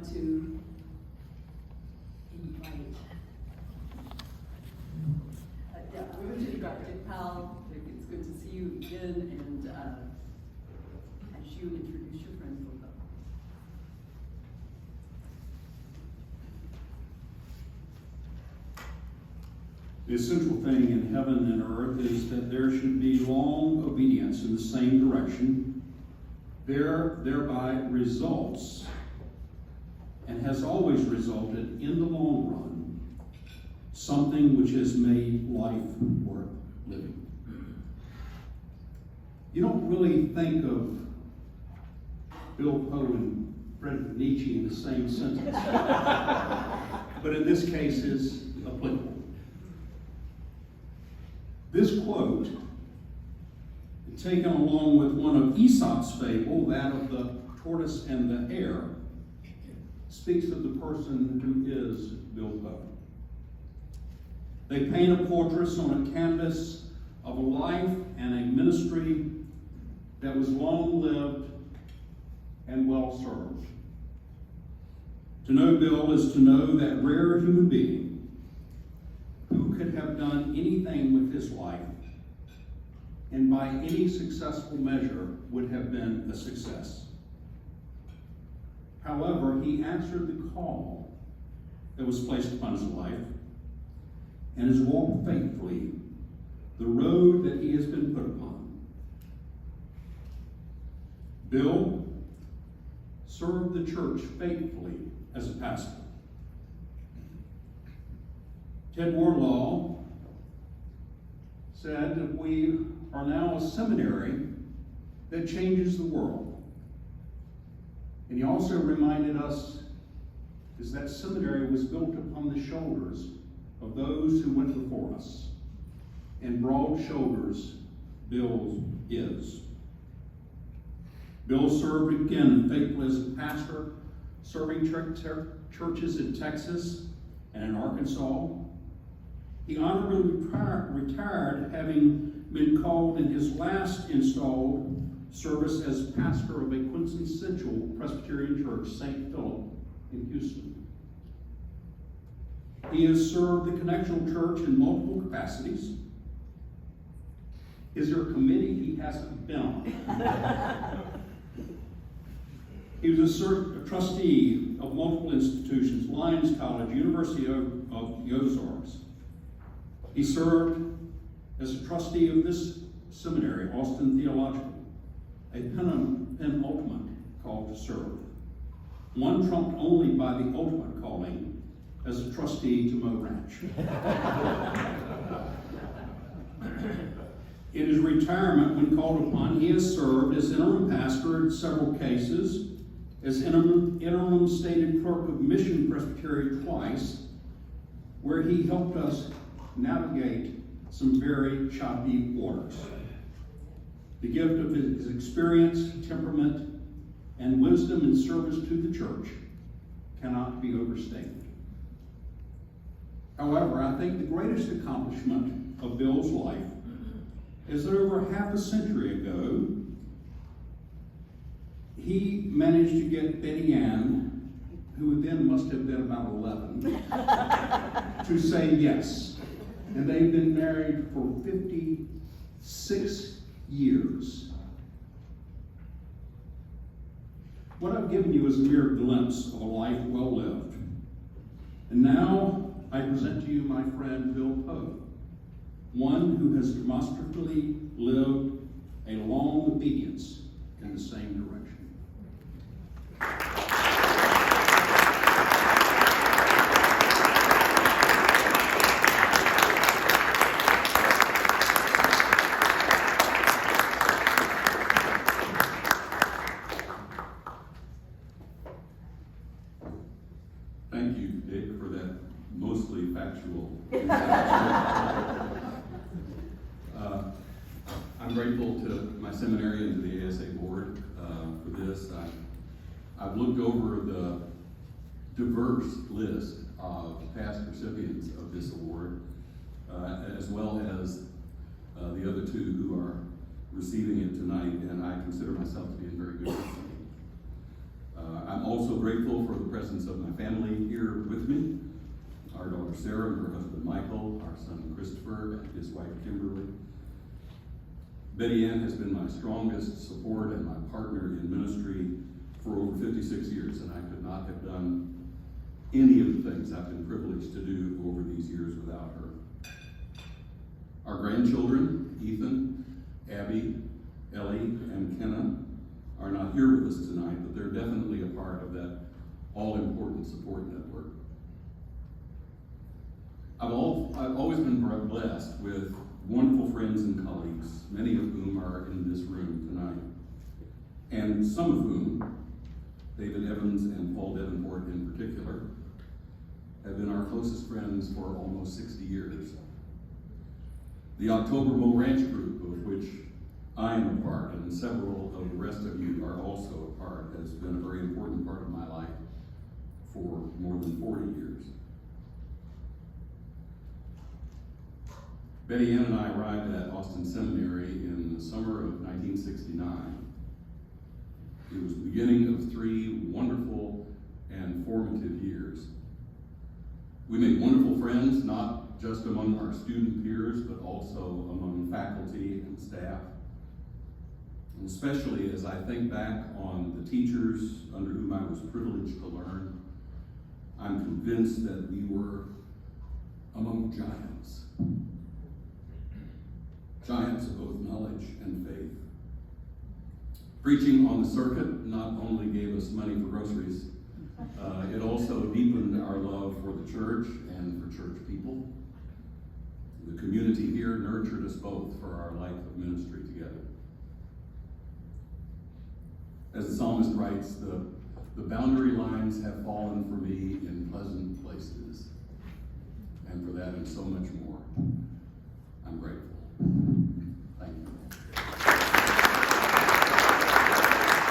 want to invite Dr. Powell. It's good to see you again, and as you introduce your friend, Philip. The essential thing in heaven and earth is that there should be long obedience in the same direction. Thereby results, and has always resulted in the long run, something which has made life worth living. You don't really think of Bill Poe and Friedrich Nietzsche in the same sentence, but in this case is applicable. This quote, taken along with one of Aesop's fable, that of the tortoise and the hare, speaks of the person who is Bill Poe. They paint a portrait on a canvas of a life and a ministry that was long-lived and well-served. To know Bill is to know that rare human being who could have done anything with his life and by any successful measure would have been a success. However, he answered the call that was placed upon his life and has walked faithfully the road that he has been put upon. Bill served the church faithfully as a pastor. Ted Wardlaw said that we are now a seminary that changes the world. And he also reminded us is that seminary was built upon the shoulders of those who went before us. And broad shoulders Bill is. Bill served again faithfully as a pastor, serving churches in Texas and in Arkansas. He honorably retired, having been called in his last installed service as pastor of a quintessential Presbyterian church, St. Philip in Houston. He has served the Connectional Church in multiple capacities. Is there a committee he hasn't been on? He was a trustee of multiple institutions, Lions College, University of the Ozarks. He served as a trustee of this seminary, Austin Theological, a penultimate call to serve. One trumped only by the ultimate calling as a trustee to Moe Ranch. In his retirement, when called upon, he has served as interim pastor in several cases, as interim stated clerk of Mission Presbytery twice, where he helped us navigate some very choppy waters. The gift of his experience, temperament, and wisdom in service to the church cannot be overstated. However, I think the greatest accomplishment of Bill's life is that over half a century ago, he managed to get Betty Ann, who then must have been about 11, to say yes. And they've been married for 56 years. What I've given you is a mere glimpse of a life well lived. And now I present to you my friend Bill Poe, one who has demonstratively lived a long obedience in the same direction. Thank you, Dick, for that mostly factual introduction. I'm grateful to my seminary and to the ASA board for this. I've looked over the diverse list of past recipients of this award, as well as the other two who are receiving it tonight, and I consider myself to be in very good company. I'm I'm also grateful for the presence of my family here with me. Our daughter Sarah and her husband Michael, our son Christopher and his wife Kimberly. Betty Ann has been my strongest support and my partner in ministry for over 56 years, and I could not have done any of the things I've been privileged to do over these years without her. Our grandchildren, Ethan, Abby, Ellie, and Kenna, are not here with us tonight, but they're definitely a part of that all-important support network. I've always been blessed with wonderful friends and colleagues, many of whom are in this room tonight, and some of whom, David Evans and Paul Davenport in particular, have been our closest friends for almost 60 years. The October Mo Ranch group, of which I am a part, and several of the rest of you are also a part, has been a very important part of my life for more than 40 years. Betty Ann and I arrived at Austin Seminary in the summer of 1969. It was the beginning of 3 wonderful and formative years. We made wonderful friends, not just among our student peers, but also among faculty and staff. And especially as I think back on the teachers under whom I was privileged to learn, I'm convinced that we were among giants. Giants of both knowledge and faith. Preaching on the circuit not only gave us money for groceries, it also deepened our love for the church and for church people. The community here nurtured us both for our life of ministry together. As the psalmist writes, the boundary lines have fallen for me in pleasant places, and for that and so much more.